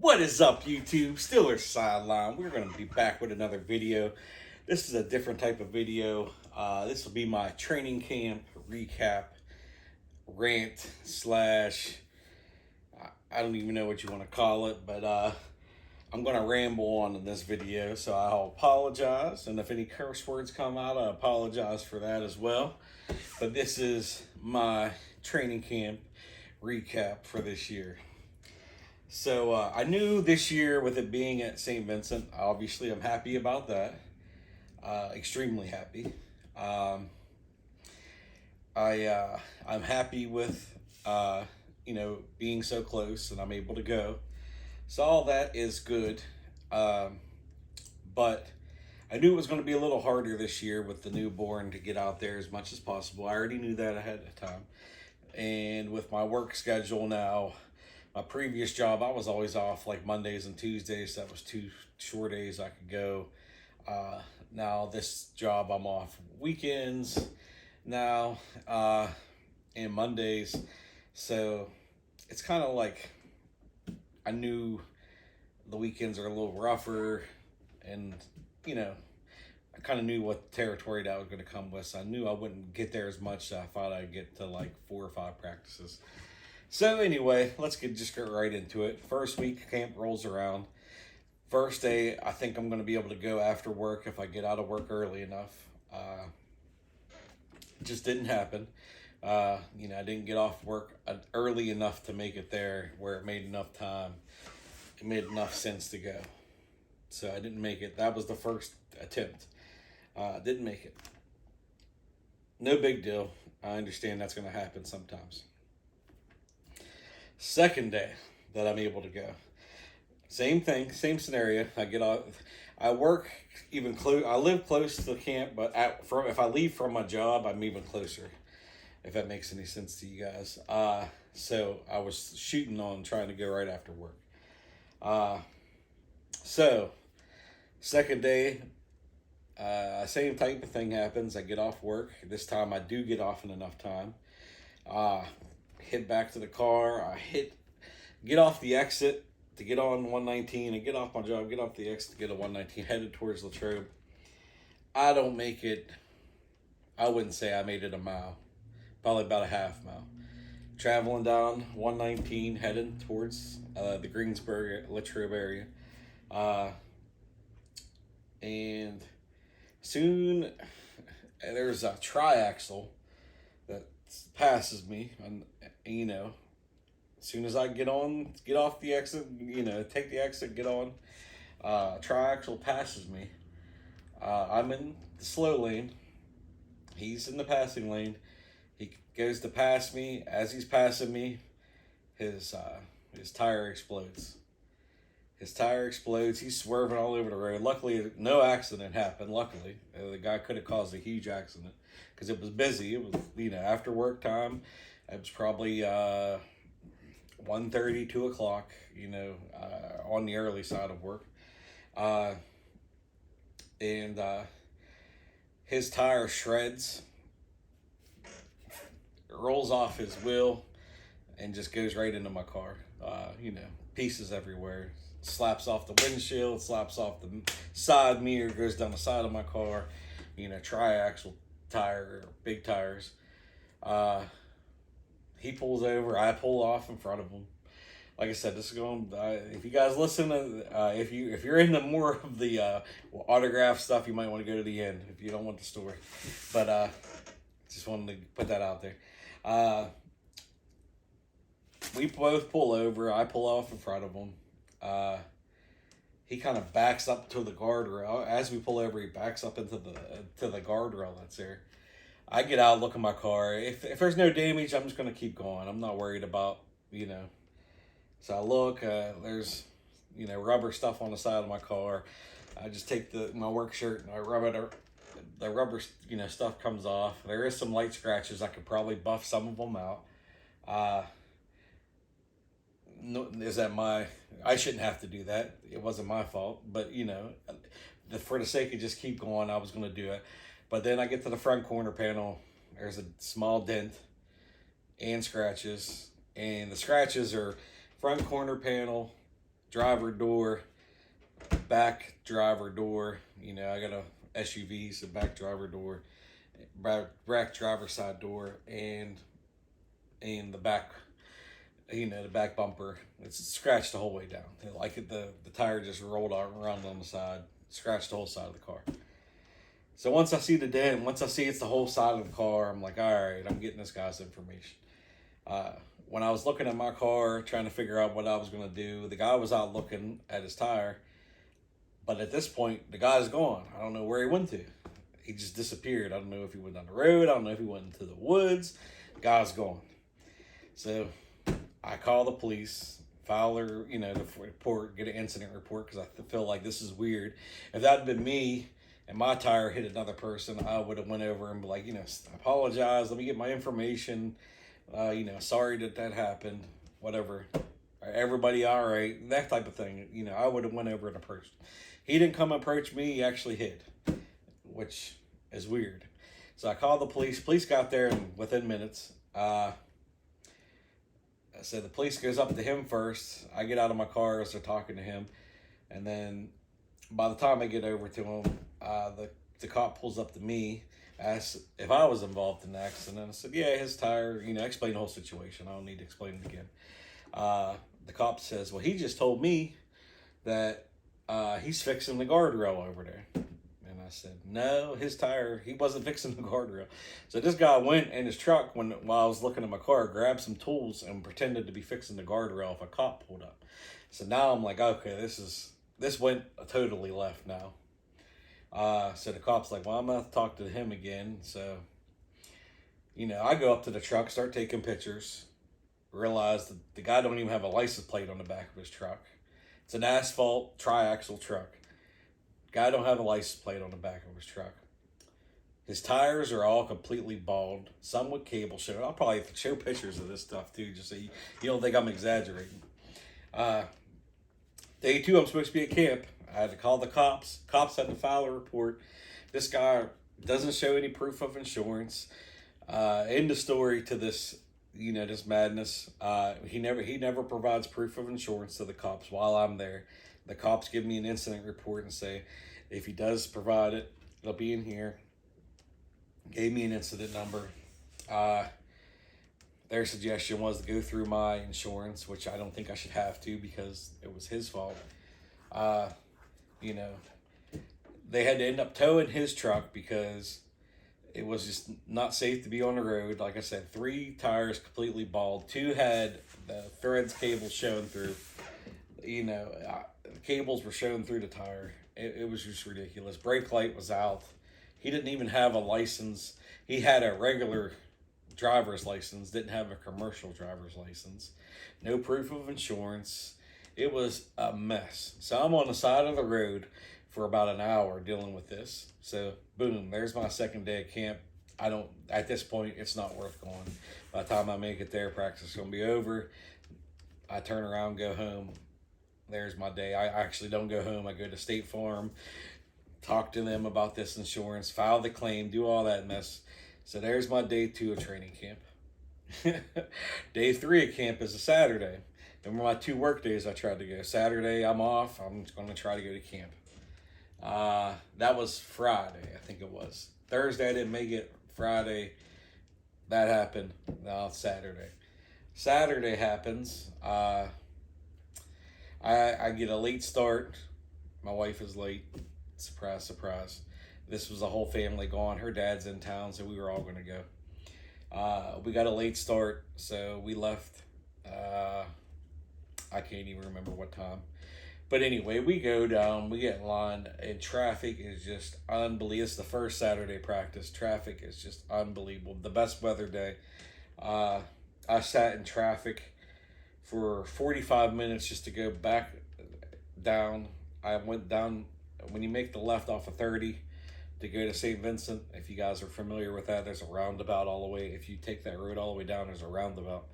What is up, YouTube? Steelers Sideline. We're going to be back with another video. This is a different type of video. This will be my training camp recap, rant slash, I don't even know what you want to call it, but I'm going to ramble on in this video, so I'll apologize. And if any curse words come out, I apologize for that as well. But this is my training camp recap for this year. So I knew this year, with it being at St. Vincent, obviously I'm happy about that. Extremely happy. I'm happy with being so close and I'm able to go. So all that is good. But I knew it was going to be a little harder this year with the newborn to get out there as much as possible. I already knew that ahead of time. And with my work schedule now, my previous job, I was always off like Mondays and Tuesdays. That was 2 short days I could go. Now this job, I'm off weekends now and Mondays. So it's kind of like I knew the weekends are a little rougher, and I kind of knew what territory that was going to come with. So I knew I wouldn't get there as much. So I thought I'd get to like 4 or 5 practices. So anyway, let's just get right into it. First week camp rolls around. First day, I think I'm going to be able to go after work if I get out of work early enough. It just didn't happen. I didn't get off work early enough to make it there where it made enough time. It made enough sense to go. So I didn't make it. That was the first attempt. Didn't make it. No big deal. I understand that's going to happen sometimes. Second day that I'm able to go, same thing, same scenario. I get off. I work even close. I live close to the camp, but if I leave from my job, I'm even closer. If that makes any sense to you guys. So I was shooting on trying to go right after work. So second day, same type of thing happens. I get off work. This time I do get off in enough time. Hit back to the car. Get off the exit to get on 119 and get off my job. Get off the exit to get on 119, headed towards Latrobe. I don't make it. I wouldn't say I made it a mile. Probably about a half mile. Traveling down 119, heading towards the Greensburg, Latrobe area. And soon there's a triaxle that passes me, and as soon as I get off the exit, take the exit, get on, triaxle passes me. I'm in the slow lane. He's in the passing lane. He goes to pass me. As he's passing me, his tire explodes. His tire explodes. He's swerving all over the road. Luckily, no accident happened. Luckily, the guy could have caused a huge accident because it was busy. It was after work time. It was probably 1:30, 2 o'clock. On the early side of work, and his tire shreds, rolls off his wheel, and just goes right into my car. Pieces everywhere. Slaps off the windshield, slaps off the side mirror, goes down the side of my car. Triaxle tire, big tires. He pulls over. I pull off in front of him. Like I said, this is going. If you guys listen, if you're into more of the autograph stuff, you might want to go to the end if you don't want the story. But just wanted to put that out there. We both pull over. I pull off in front of him. He kind of backs up to the guardrail. As we pull over, he backs up into the guardrail that's there. I get out, look at my car. If there's no damage, I'm just going to keep going. I'm not worried about, So I look, there's, rubber stuff on the side of my car. I just take my work shirt and I rub it. The rubber, stuff comes off. There is some light scratches. I could probably buff some of them out. I shouldn't have to do that. It wasn't my fault. But, for the sake of just keep going, I was going to do it. But then I get to the front corner panel. There's a small dent and scratches. And the scratches are front corner panel, driver door, back driver door. You know, I got a SUV, so back driver door, back driver side door, and the back, you know, the back bumper. It's scratched the whole way down. Like the tire just rolled around on the side, scratched the whole side of the car. So once I see the dent, once I see it's the whole side of the car, I'm like, all right, I'm getting this guy's information. When I was looking at my car, trying to figure out what I was going to do, the guy was out looking at his tire. But at this point, the guy's gone. I don't know where he went to. He just disappeared. I don't know if he went down the road. I don't know if he went into the woods. The guy's gone. So I call the police, file their, you know, the report, get an incident report, because I feel like this is weird. If that had been me and my tire hit another person, I would have went over and be like, you know, apologize. Let me get my information. You know, sorry that happened. Whatever. Everybody all right? That type of thing. You know, I would have went over and approached. He didn't come approach me. He actually hit, which is weird. So I called the police. Police got there within minutes. So the police goes up to him first. I get out of my car as they're talking to him. And then by the time I get over to him, the cop pulls up to me, asks if I was involved in the accident. I said, yeah, his tire, you know, explain the whole situation. I don't need to explain it again. The cop says, well, he just told me that he's fixing the guardrail over there. And I said, no, his tire, he wasn't fixing the guardrail. So this guy went in his truck while I was looking at my car, grabbed some tools and pretended to be fixing the guardrail if a cop pulled up. So now I'm like, okay, this went totally left now. So the cop's like, well, I'm going to have to talk to him again. So, you know, I go up to the truck, start taking pictures, realize that the guy don't even have a license plate on the back of his truck. It's an asphalt triaxle truck. Guy don't have a license plate on the back of his truck. His tires are all completely bald, some with cable show. I'll probably have to show pictures of this stuff too, just so you don't think I'm exaggerating. Day 2, I'm supposed to be at camp. I had to call the cops. Cops had to file a report. This guy doesn't show any proof of insurance. End of story to this, you know, this madness. He never provides proof of insurance to the cops while I'm there. The cops give me an incident report and say, if he does provide it, it'll be in here. Gave me an incident number. Their suggestion was to go through my insurance, which I don't think I should have to because it was his fault. You know, they had to end up towing his truck because it was just not safe to be on the road. Like I said, 3 tires completely bald. 2 had the threads cables showing through. You know, the cables were showing through the tire. It was just ridiculous. Brake light was out. He didn't even have a license. He had a regular driver's license, didn't have a commercial driver's license. No proof of insurance. It was a mess. So I'm on the side of the road for about an hour dealing with this. So boom, there's my second day of camp. At this point, it's not worth going. By the time I make it there, practice is going to be over. I turn around, go home. There's my day. I actually don't go home. I go to State Farm, talk to them about this insurance, file the claim, do all that mess. So there's my day 2 of training camp. Day 3 of camp is a Saturday. And my 2 work days I tried to go. Saturday, I'm off. I'm just going to try to go to camp. That was Friday, I think it was. Thursday, I didn't make it. Friday, that happened. Now it's Saturday. Saturday happens. I get a late start. My wife is late. Surprise, surprise. This was a whole family gone. Her dad's in town, so we were all going to go. We got a late start, so we left. I can't even remember what time. But anyway, we go down, we get in line, and traffic is just unbelievable. It's the first Saturday practice. Traffic is just unbelievable. The best weather day. I sat in traffic for 45 minutes just to go back down. I went down, when you make the left off of 30 to go to St. Vincent, if you guys are familiar with that, there's a roundabout all the way. If you take that road all the way down, there's a roundabout.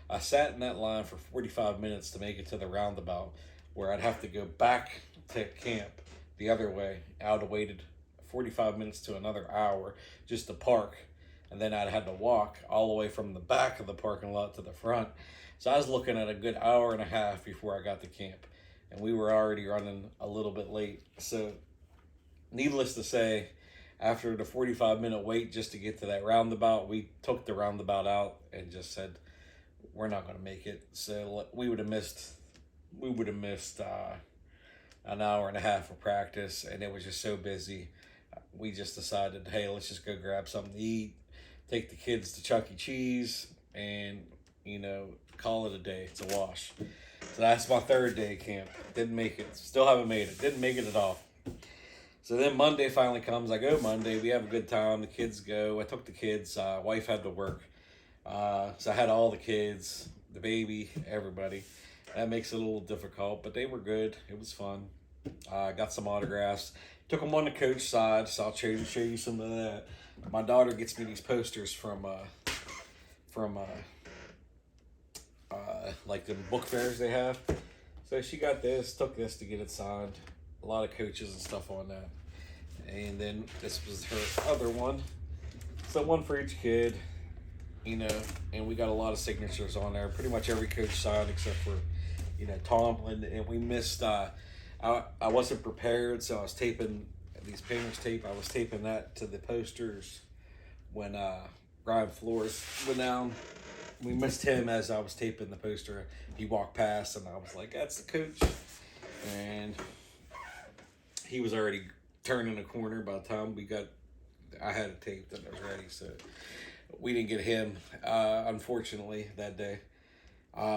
I sat in that line for 45 minutes to make it to the roundabout, where I'd have to go back to camp the other way. I would have waited 45 minutes to another hour just to park, and then I'd had to walk all the way from the back of the parking lot to the front. So I was looking at a good hour and a half before I got to camp. and we were already running a little bit late. So, needless to say, after the 45-minute wait just to get to that roundabout, we took the roundabout out and just said, we're not going to make it. So we would have missed an hour and a half of practice, and it was just so busy. We just decided, hey, let's just go grab something to eat, take the kids to Chuck E. Cheese, and, call it a day. It's a wash. So that's my third day of camp. Didn't make it. Still haven't made it. Didn't make it at all. So then Monday finally comes. I go Monday. We have a good time. The kids go. I took the kids. Wife had to work. So I had all the kids, the baby, everybody. That makes it a little difficult, but they were good. It was fun. Got some autographs. Took them on the coach side, so I'll show you some of that. My daughter gets me these posters from like the book fairs they have. So she got this, took this to get it signed. A lot of coaches and stuff on that. And then this was her other one. So one for each kid, and we got a lot of signatures on there. Pretty much every coach signed except for, Tomlin. And we missed, I wasn't prepared, so I was taping these painters tape. I was taping that to the posters when Brian Flores went down. We missed him as I was taping the poster. He walked past, and I was like, that's the coach. And he was already turning the corner by the time I had it taped and it was ready. So we didn't get him, unfortunately, that day.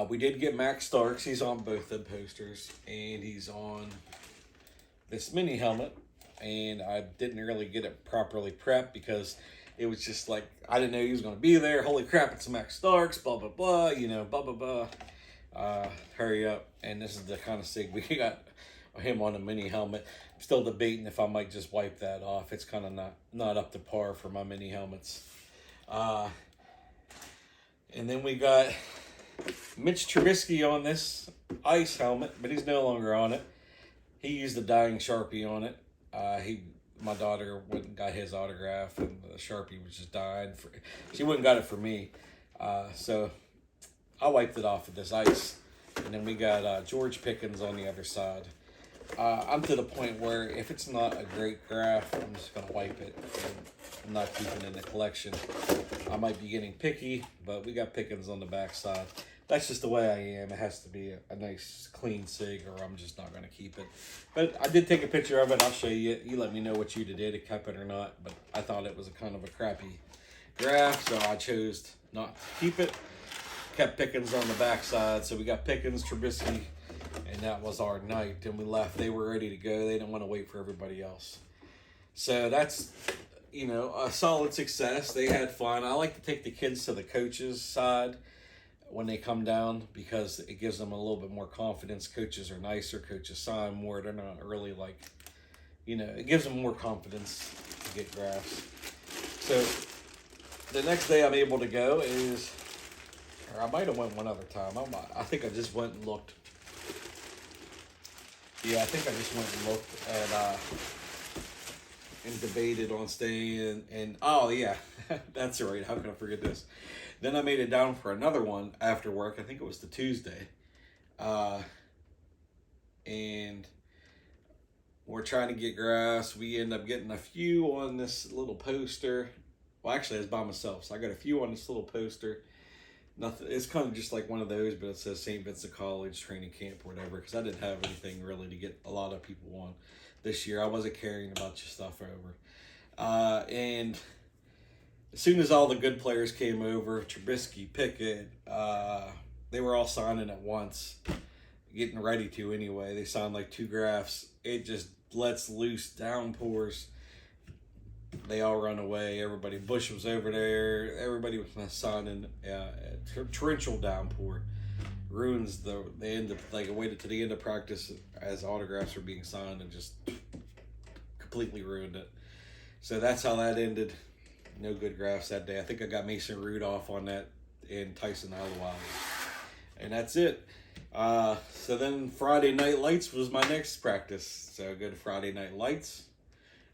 We did get Max Starks. He's on both the posters, and he's on this mini helmet. And I didn't really get it properly prepped because it was just like, I didn't know he was going to be there. Holy crap, it's Max Starks, blah, blah, blah, blah, blah, blah. Hurry up. And this is the kind of sig we got him on a mini helmet. I'm still debating if I might just wipe that off. It's kind of not up to par for my mini helmets. And then we got Mitch Trubisky on this ice helmet, but he's no longer on it. He used a dying Sharpie on it. My daughter went and got his autograph, and the Sharpie was just dying. She went and got it for me. So I wiped it off with this ice. And then we got George Pickens on the other side. I'm to the point where if it's not a great graph, I'm just going to wipe it. I'm not keeping it in the collection. I might be getting picky, but we got Pickens on the back side. That's just the way I am. It has to be a nice, clean sig, or I'm just not going to keep it. But I did take a picture of it. I'll show you. You let me know what you did, if kept it or not. But I thought it was a kind of a crappy graph, so I chose not to keep it. Kept Pickens on the back side. So we got Pickens, Trubisky, and that was our night. And we left. They were ready to go. They didn't want to wait for everybody else. So that's, a solid success. They had fun. I like to take the kids to the coaches' side when they come down because it gives them a little bit more confidence. Coaches are nicer. Coaches sign more. They're not really like, it gives them more confidence to get graphs. So the next day I'm able to go is, or I might have went one other time. I think I just went and looked. Yeah, I think I just went and looked at and debated on staying and oh yeah, that's right. How can I forget this? Then I made it down for another one after work. I think it was the Tuesday. And we're trying to get graphs. We end up getting a few on this little poster. Well, actually, I was by myself, so I got a few on this little poster. Nothing. It's kind of just like one of those, but it says St. Vincent College training camp or whatever, because I didn't have anything really to get a lot of people on this year. I wasn't carrying a bunch of stuff over. And as soon as all the good players came over, Trubisky, Pickett, they were all signing at once, getting ready to anyway. They signed like 2 graphs. It just lets loose downpours. They all run away. Everybody, Bush was over there. Everybody was signing a torrential downpour. Ruins the end of, like, I waited to the end of practice as autographs were being signed and just completely ruined it. So that's how that ended. No good graphs that day. I think I got Mason Rudolph on that and Tyson Alawali. And that's it. So then Friday Night Lights was my next practice. So I go to Friday Night Lights.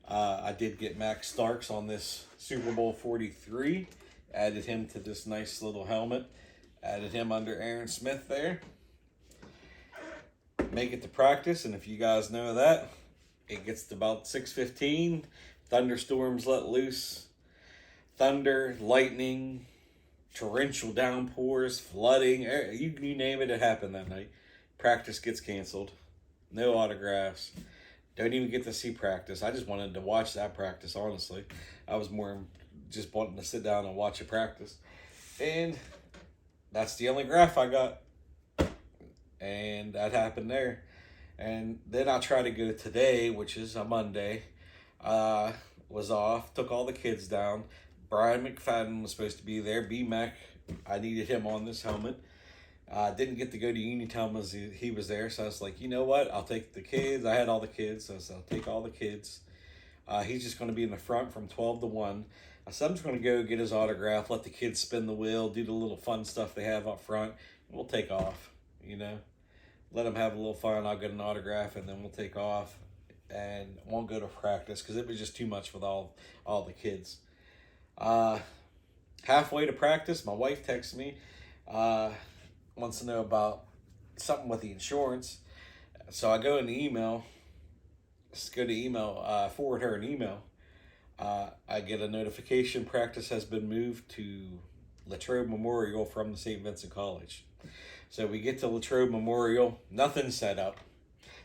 I did get Max Starks on this Super Bowl 43. Added him to this nice little helmet. Added him under Aaron Smith there. make it to practice, and if you guys know that, it gets to about 6:15. Thunderstorms let loose. Thunder, lightning, torrential downpours, flooding. You name it, it happened that night. Practice gets canceled. No autographs. Don't even get to see practice. I just wanted to watch that practice, honestly. I was more just wanting to sit down and watch a practice. And that's the only graph I got. And that happened there. And then I tried to go today, which is a Monday. Was off, took all the kids down. Brian McFadden was supposed to be there. B-Mac, I needed him on this helmet. Didn't get to go to Unitown as he was there, so I was like, you know what? I'll take the kids. I had all the kids, so I said, I'll take all the kids. He's just going to be in the front from 12 to 1. I said, I'm just going to go get his autograph, let the kids spin the wheel, do the little fun stuff they have up front, and we'll take off, you know? Let them have a little fun. I'll get an autograph, and then we'll take off and won't go to practice because it was just too much with all the kids. Halfway to practice, my wife texts me, wants to know about something with the insurance. So I go in the email, forward her an email. I get a notification practice has been moved to Latrobe Memorial from the St. Vincent College. So we get to Latrobe Memorial, nothing's set up.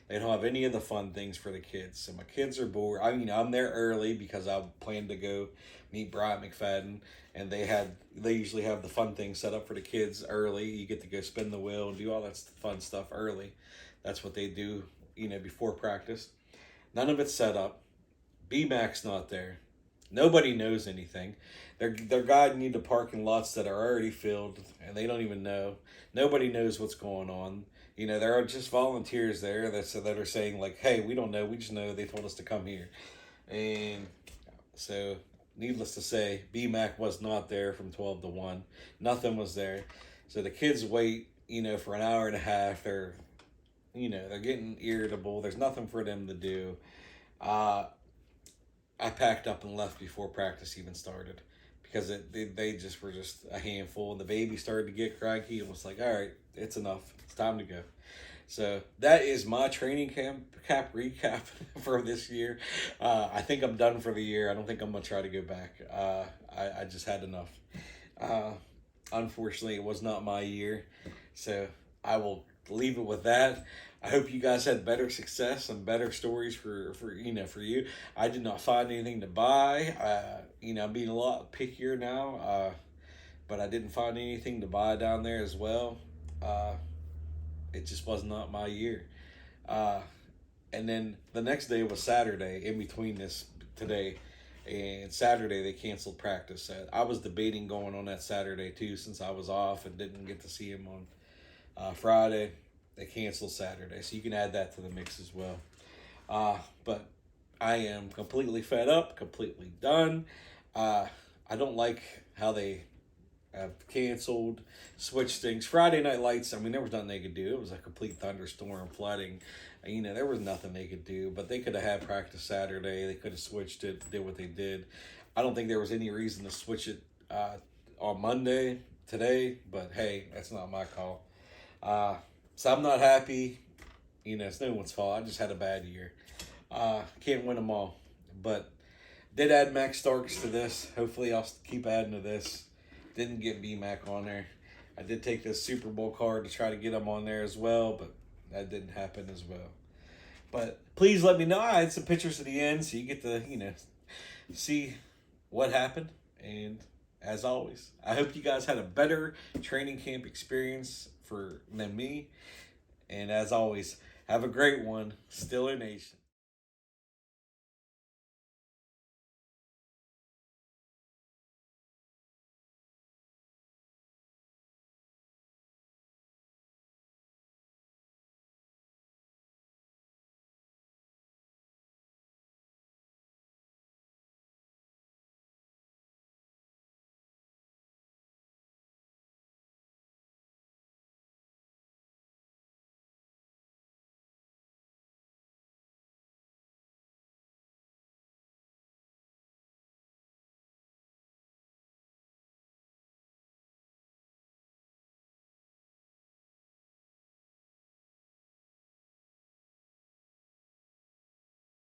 They don't have any of the fun things for the kids. So my kids are bored. I'm there early because I planned to go meet Brian McFadden, and they usually have the fun things set up for the kids early. You get to go spin the wheel and do all that fun stuff early. That's what they do, before practice. None of it's set up. B-Mac's not there. Nobody knows anything. They're guiding you to parking lots that are already filled, and they don't even know. Nobody knows what's going on. There are just volunteers there that are saying, like, hey, we don't know. We just know they told us to come here. And so, needless to say, B-Mac was not there from 12 to 1. Nothing was there. So the kids wait, for an hour and a half. They're getting irritable. There's nothing for them to do. I packed up and left before practice even started because they just were just a handful. And the baby started to get cranky and was like, all right, it's enough. It's time to go. So that is my training camp recap for this year. I think I'm done for the year. I don't think I'm going to try to go back. I just had enough. Unfortunately, it was not my year. So I will leave it with that. I hope you guys had better success and better stories for you. I did not find anything to buy. I'm being a lot pickier now. But I didn't find anything to buy down there as well. It just was not my year. And then the next day was Saturday, in between this today and Saturday they canceled practice. I was debating going on that Saturday too, since I was off and didn't get to see him on Friday. They canceled Saturday, so you can add that to the mix as well. But I am completely fed up, completely done. I don't like how they have canceled, switched things. Friday Night Lights, there was nothing they could do. It was a complete thunderstorm, flooding. There was nothing they could do, but they could have had practice Saturday. They could have switched it, did what they did. I don't think there was any reason to switch it on Monday, today, but hey, that's not my call. So I'm not happy. It's no one's fault. I just had a bad year. Can't win them all. But did add Max Starks to this. Hopefully I'll keep adding to this. Didn't get B-Mac on there. I did take this Super Bowl card to try to get him on there as well, but that didn't happen as well. But please let me know. I had some pictures at the end so you get to, see what happened. And as always, I hope you guys had a better training camp experience than me. And as always, have a great one. Steeler Nation.